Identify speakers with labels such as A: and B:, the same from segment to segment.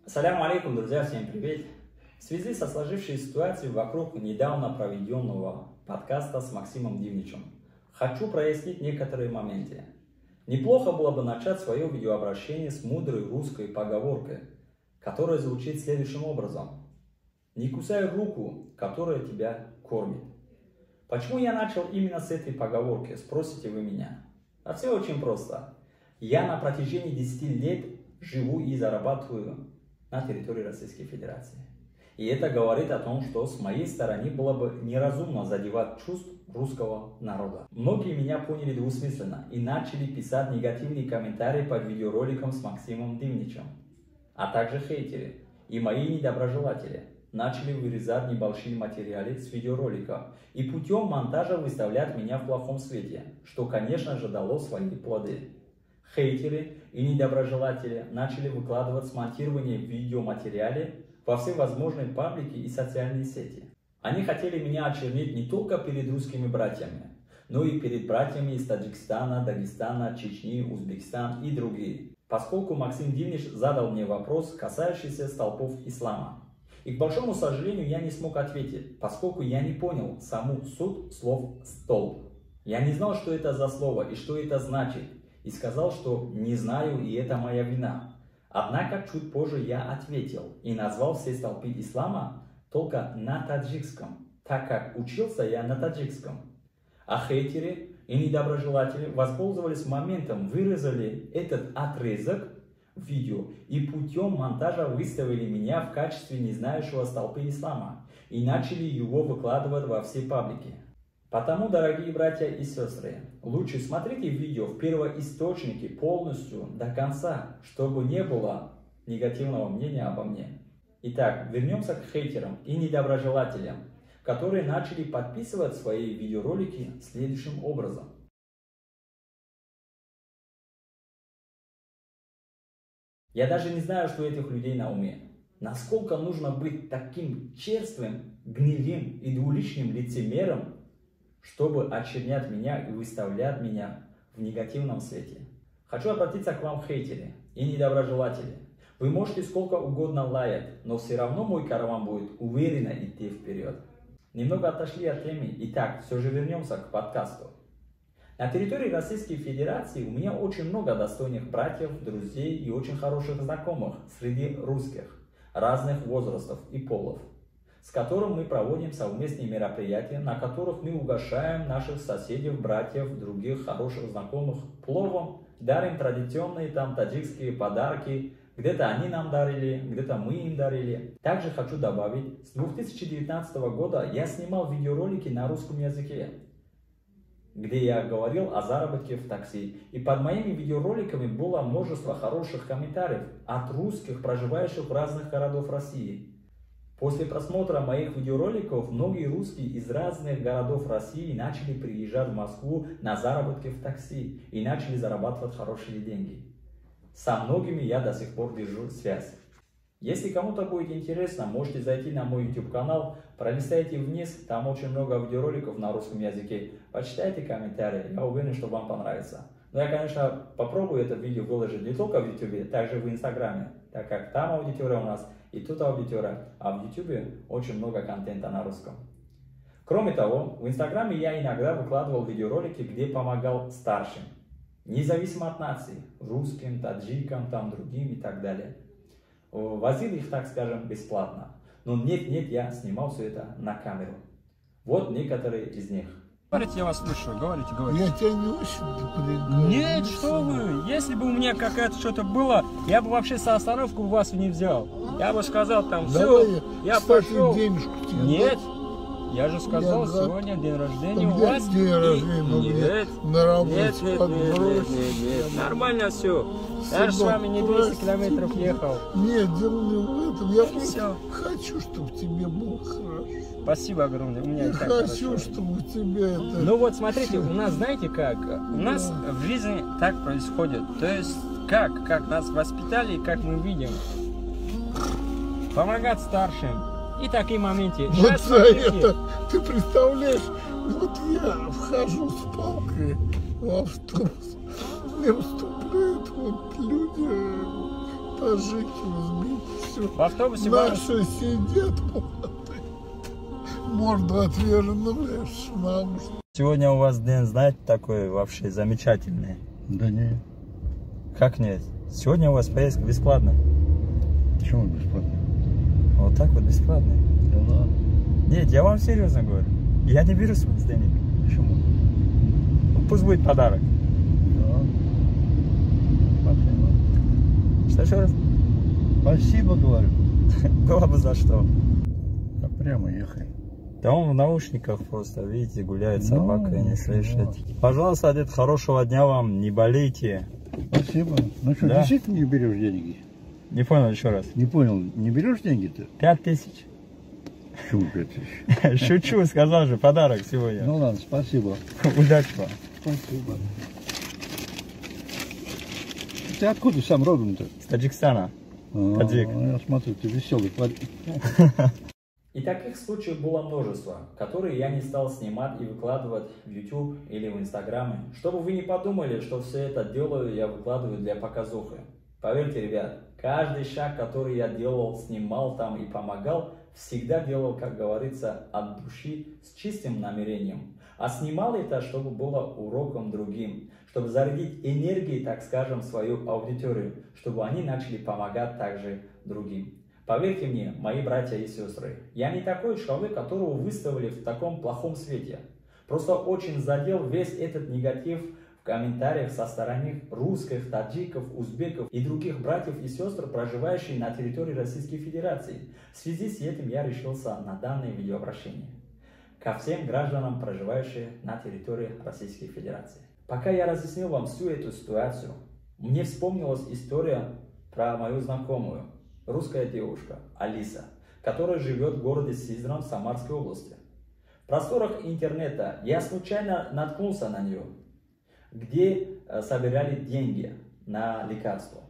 A: Ассаляму алейкум, друзья, всем привет! В связи со сложившейся ситуацией вокруг недавно проведенного подкаста с Максимом Дивничем, хочу прояснить некоторые моменты. Неплохо было бы начать свое видеообращение с мудрой русской поговоркой, которая звучит следующим образом. Не кусай руку, которая тебя кормит. Почему я начал именно с этой поговорки, спросите вы меня? А все очень просто. Я на протяжении 10 лет живу и зарабатываю на территории Российской Федерации. И это говорит о том, что с моей стороны было бы неразумно задевать чувств русского народа. Многие меня поняли двусмысленно и начали писать негативные комментарии под видеороликом с Максимом Дивничем. А также хейтеры и мои недоброжелатели начали вырезать небольшие материалы с видеоролика и путем монтажа выставлять меня в плохом свете, что, конечно же, дало свои плоды. Хейтеры и недоброжелатели начали выкладывать смонтированные видеоматериалы во все возможные паблики и социальные сети. Они хотели меня очернить не только перед русскими братьями, но и перед братьями из Таджикистана, Дагестана, Чечни, Узбекистана и другие, поскольку Максим Дивнич задал мне вопрос, касающийся столпов ислама. И, к большому сожалению, я не смог ответить, поскольку я не понял саму суть слов «столб». Я не знал, что это за слово и что это значит. И сказал, что не знаю, и это моя вина. Однако чуть позже я ответил и назвал все столпы ислама только на таджикском, так как учился я на таджикском. А хейтеры и недоброжелатели воспользовались моментом, вырезали этот отрезок в видео и путем монтажа выставили меня в качестве незнающего столпы ислама и начали его выкладывать во все паблики. Потому, дорогие братья и сестры, лучше смотрите видео в первоисточнике полностью до конца, чтобы не было негативного мнения обо мне. Итак, вернемся к хейтерам и недоброжелателям, которые начали подписывать свои видеоролики следующим образом. Я даже не знаю, что у этих людей на уме. Насколько нужно быть таким черствым, гнилым и двуличным лицемером, чтобы очернять меня и выставлять меня в негативном свете. Хочу обратиться к вам, хейтеры и недоброжелатели. Вы можете сколько угодно лаять, но все равно мой караван будет уверенно идти вперед. Немного отошли от темы. Итак, все же вернемся к подкасту. На территории Российской Федерации у меня очень много достойных братьев, друзей и очень хороших знакомых среди русских, разных возрастов и полов, с которым мы проводим совместные мероприятия, на которых мы угощаем наших соседей, братьев, других хороших знакомых пловом, дарим традиционные таджикские подарки, где-то они нам дарили, где-то мы им дарили. Также хочу добавить, с 2019 года я снимал видеоролики на русском языке, где я говорил о заработке в такси. И под моими видеороликами было множество хороших комментариев от русских, проживающих в разных городах России. После просмотра моих видеороликов многие русские из разных городов России начали приезжать в Москву на заработки в такси и начали зарабатывать хорошие деньги. Со многими я до сих пор держу связь. Если кому-то будет интересно, можете зайти на мой YouTube канал, пролистайте вниз, там очень много видеороликов на русском языке, почитайте комментарии, я уверен, что вам понравится. Но я, конечно, попробую это видео выложить не только в YouTube, также в Инстаграме, так как там аудитория у нас и тут аудитория, а в YouTube очень много контента на русском. Кроме того, в Инстаграме я иногда выкладывал видеоролики, где помогал старшим, независимо от нации, русским, таджикам, там другим и так далее. Возил их, так скажем, бесплатно. Но нет, я снимал все это на камеру. Вот некоторые из них.
B: Говорите, я вас слушаю, говорите.
C: Я тебя не очень напрягаю.
B: Нет, что вы, если бы у меня какая-то что-то было, я бы вообще со остановку вас не взял. Я бы сказал там, все, я пошел.
C: Денежку тебе.
B: Нет, я же сказал, сегодня день рождения у вас.
C: День рождения,
B: Нет,
C: на работе
B: нет, нормально все. Я же с вами не 200 километров ехал.
C: Нет, дело не в этом. Я
B: Все.
C: хочу, чтобы тебе было хорошо.
B: Спасибо огромное. У меня
C: Я
B: и так
C: хочу,
B: хорошо.
C: чтобы тебе это...
B: Ну вот смотрите, у нас, знаете как, у нас в жизни так происходит. То есть как нас воспитали, как мы видим. Помогать старшим. И такие моменты.
C: Вот
B: Сейчас,
C: за
B: смотрите,
C: это, ты представляешь, вот я вхожу с палкой в автобус, мне вступают вот люди, таджики, узбеки, все.
B: В автобусе
C: Наши сидят, морду отвержена, блядь, наушник.
A: Сегодня у вас день, знаете, такой вообще замечательный.
D: Да не,
A: Как нет? Сегодня у вас поездка бесплатная.
D: почему бесплатно?
A: Вот так вот бесплатно.
D: Да ладно,
A: Нет, я вам серьезно говорю. Я не беру с вас денег.
D: почему?
A: Ну, пусть будет подарок.
D: Да ладно. Спасибо.
A: Что еще раз?
D: Спасибо, говорю.
A: Было бы за что.
D: Да прямо ехай.
A: Да он в наушниках просто, видите, гуляет собака и не
D: Ну,
A: слышит.
D: вот.
A: Пожалуйста, Дед, хорошего дня вам, не болейте.
D: Спасибо. Ну что,
A: Да.
D: действительно не берешь деньги?
A: Не понял еще раз.
D: Не понял, не берешь деньги-то?
A: 5000.
D: Почему 5000?
A: Шучу, сказал же, подарок сегодня.
D: Ну ладно, спасибо.
A: Удачи вам.
D: Спасибо. Ты откуда сам родом-то?
A: С Таджикистана. Таджик.
D: Я смотрю, ты веселый парень.
A: И таких случаев было множество, которые я не стал снимать и выкладывать в YouTube или в Инстаграме, чтобы вы не подумали, что все это делаю, я выкладываю для показухи. Поверьте, ребят, каждый шаг, который я делал, снимал там и помогал, всегда делал, как говорится, от души, с чистым намерением. А снимал это, чтобы было уроком другим, чтобы зарядить энергией, так скажем, свою аудиторию, чтобы они начали помогать также другим. Поверьте мне, мои братья и сестры, я не такой человек, которого выставили в таком плохом свете. Просто очень задел весь этот негатив в комментариях со стороны русских, таджиков, узбеков и других братьев и сестр, проживающих на территории Российской Федерации. В связи с этим я решился на данное видеообращение ко всем гражданам, проживающим на территории Российской Федерации. Пока я разъяснил вам всю эту ситуацию, мне вспомнилась история про мою знакомую, русская девушка Алиса, которая живет в городе Сызрань Самарской области. В просторах интернета я случайно наткнулся на нее, где собирали деньги на лекарства.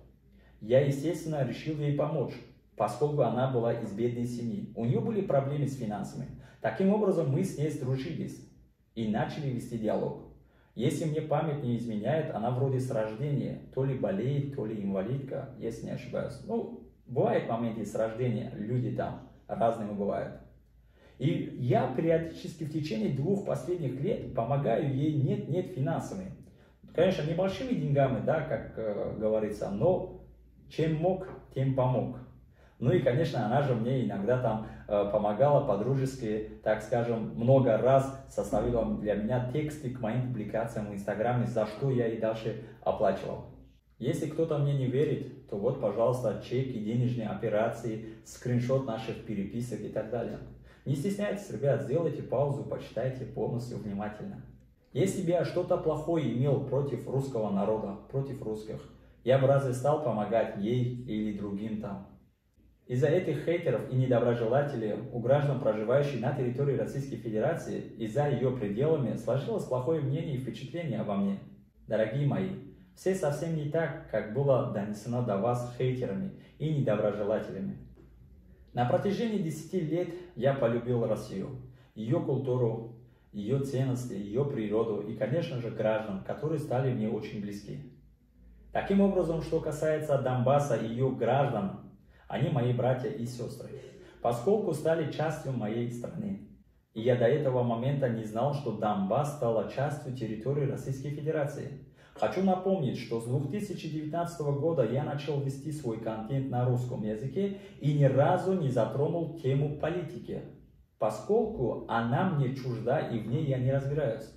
A: Я, естественно, решил ей помочь, поскольку она была из бедной семьи. У нее были проблемы с финансами. Таким образом, мы с ней сдружились и начали вести диалог. Если мне память не изменяет, она вроде с рождения то ли болеет, то ли инвалидка, если не ошибаюсь. Ну, бывают моменты с рождения, люди там разными бывают. И я периодически в течение 2 последних лет помогаю ей нет финансами. Конечно, небольшими деньгами, да, как говорится, но чем мог, тем помог. Ну и, конечно, она же мне иногда там помогала по-дружески, так скажем, много раз составила для меня тексты к моим публикациям в Инстаграме, за что я и дальше оплачивал. Если кто-то мне не верит, то вот, пожалуйста, чеки, денежные операции, скриншот наших переписок и так далее. Не стесняйтесь, ребят, сделайте паузу, почитайте полностью внимательно. Если бы я что-то плохое имел против русского народа, против русских, я бы разве стал помогать ей или другим там? Из-за этих хейтеров и недоброжелателей у граждан, проживающих на территории Российской Федерации, и за ее пределами сложилось плохое мнение и впечатление обо мне. Дорогие мои, все совсем не так, как было донесено до вас хейтерами и недоброжелателями. На протяжении 10 лет я полюбил Россию, ее культуру, ее ценности, ее природу и, конечно же, граждан, которые стали мне очень близки. Таким образом, что касается Донбасса и ее граждан, они мои братья и сестры, поскольку стали частью моей страны. И я до этого момента не знал, что Донбасс стала частью территории Российской Федерации. Хочу напомнить, что с 2019 года я начал вести свой контент на русском языке и ни разу не затронул тему политики, поскольку она мне чужда и в ней я не разбираюсь.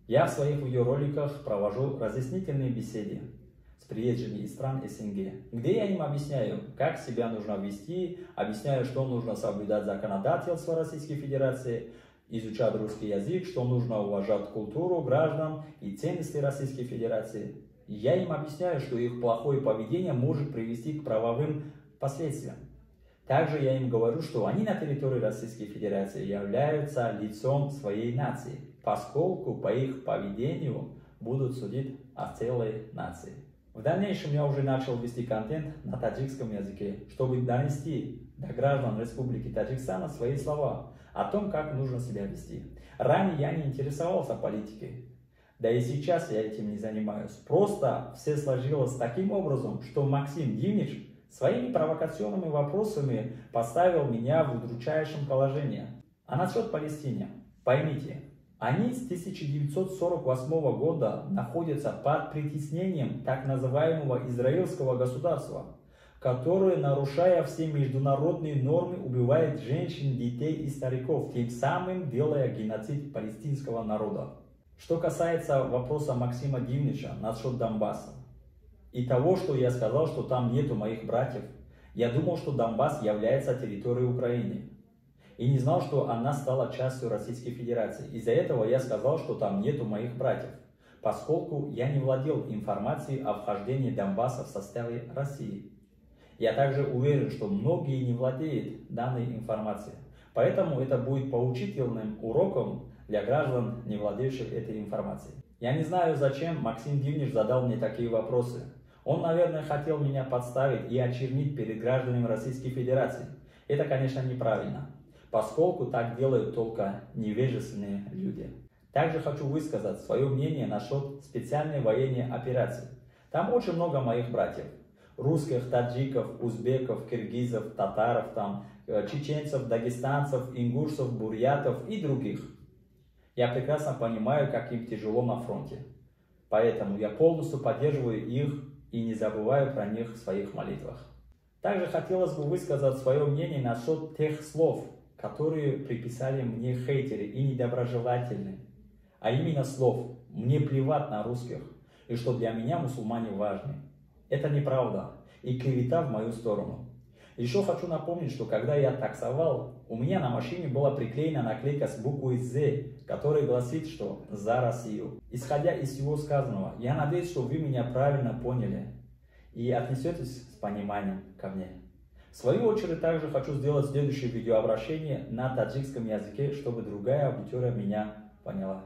A: Я в своих видеороликах провожу разъяснительные беседы с приезжими из стран СНГ, где я им объясняю, как себя нужно вести, объясняю, что нужно соблюдать законодательство Российской Федерации, изучать русский язык, что нужно уважать культуру граждан и ценности Российской Федерации. Я им объясняю, что их плохое поведение может привести к правовым последствиям. Также я им говорю, что они на территории Российской Федерации являются лицом своей нации, поскольку по их поведению будут судить о целой нации. В дальнейшем я уже начал вести контент на таджикском языке, чтобы донести до граждан Республики Таджикистан свои слова о том, как нужно себя вести. Ранее я не интересовался политикой, да и сейчас я этим не занимаюсь. Просто все сложилось таким образом, что Максим Дивнич Своими провокационными вопросами поставил меня в удручающем положении. А насчет Палестины, поймите, они с 1948 года находятся под притеснением так называемого израильского государства, которое, нарушая все международные нормы, убивает женщин, детей и стариков, тем самым делая геноцид палестинского народа. Что касается вопроса Максима Дивнича насчет Донбасса и того, что я сказал, что там нету моих братьев, я думал, что Донбасс является территорией Украины. И не знал, что она стала частью Российской Федерации. Из-за этого я сказал, что там нету моих братьев, поскольку я не владел информацией о вхождении Донбасса в составе России. Я также уверен, что многие не владеют данной информацией. Поэтому это будет поучительным уроком для граждан, не владеющих этой информацией. Я не знаю, зачем Максим Дивнич задал мне такие вопросы. Он, наверное, хотел меня подставить и очернить перед гражданами Российской Федерации. Это, конечно, неправильно, поскольку так делают только невежественные люди. Также хочу высказать свое мнение насчет специальной военной операции. Там очень много моих братьев. Русских, таджиков, узбеков, киргизов, татаров, чеченцев, дагестанцев, ингушцев, бурятов и других. Я прекрасно понимаю, как им тяжело на фронте. Поэтому я полностью поддерживаю их и не забываю про них в своих молитвах. Также хотелось бы высказать свое мнение насчет тех слов, которые приписали мне хейтеры и недоброжелательные. А именно слов «мне плевать на русских» и что для меня мусульмане важны. Это неправда и клевета в мою сторону. Еще хочу напомнить, что когда я таксовал, у меня на машине была приклеена наклейка с буквой «З», которая гласит, что «За Россию». Исходя из всего сказанного, я надеюсь, что вы меня правильно поняли и отнесетесь с пониманием ко мне. В свою очередь, также хочу сделать следующее видеообращение на таджикском языке, чтобы другая аудитория меня поняла.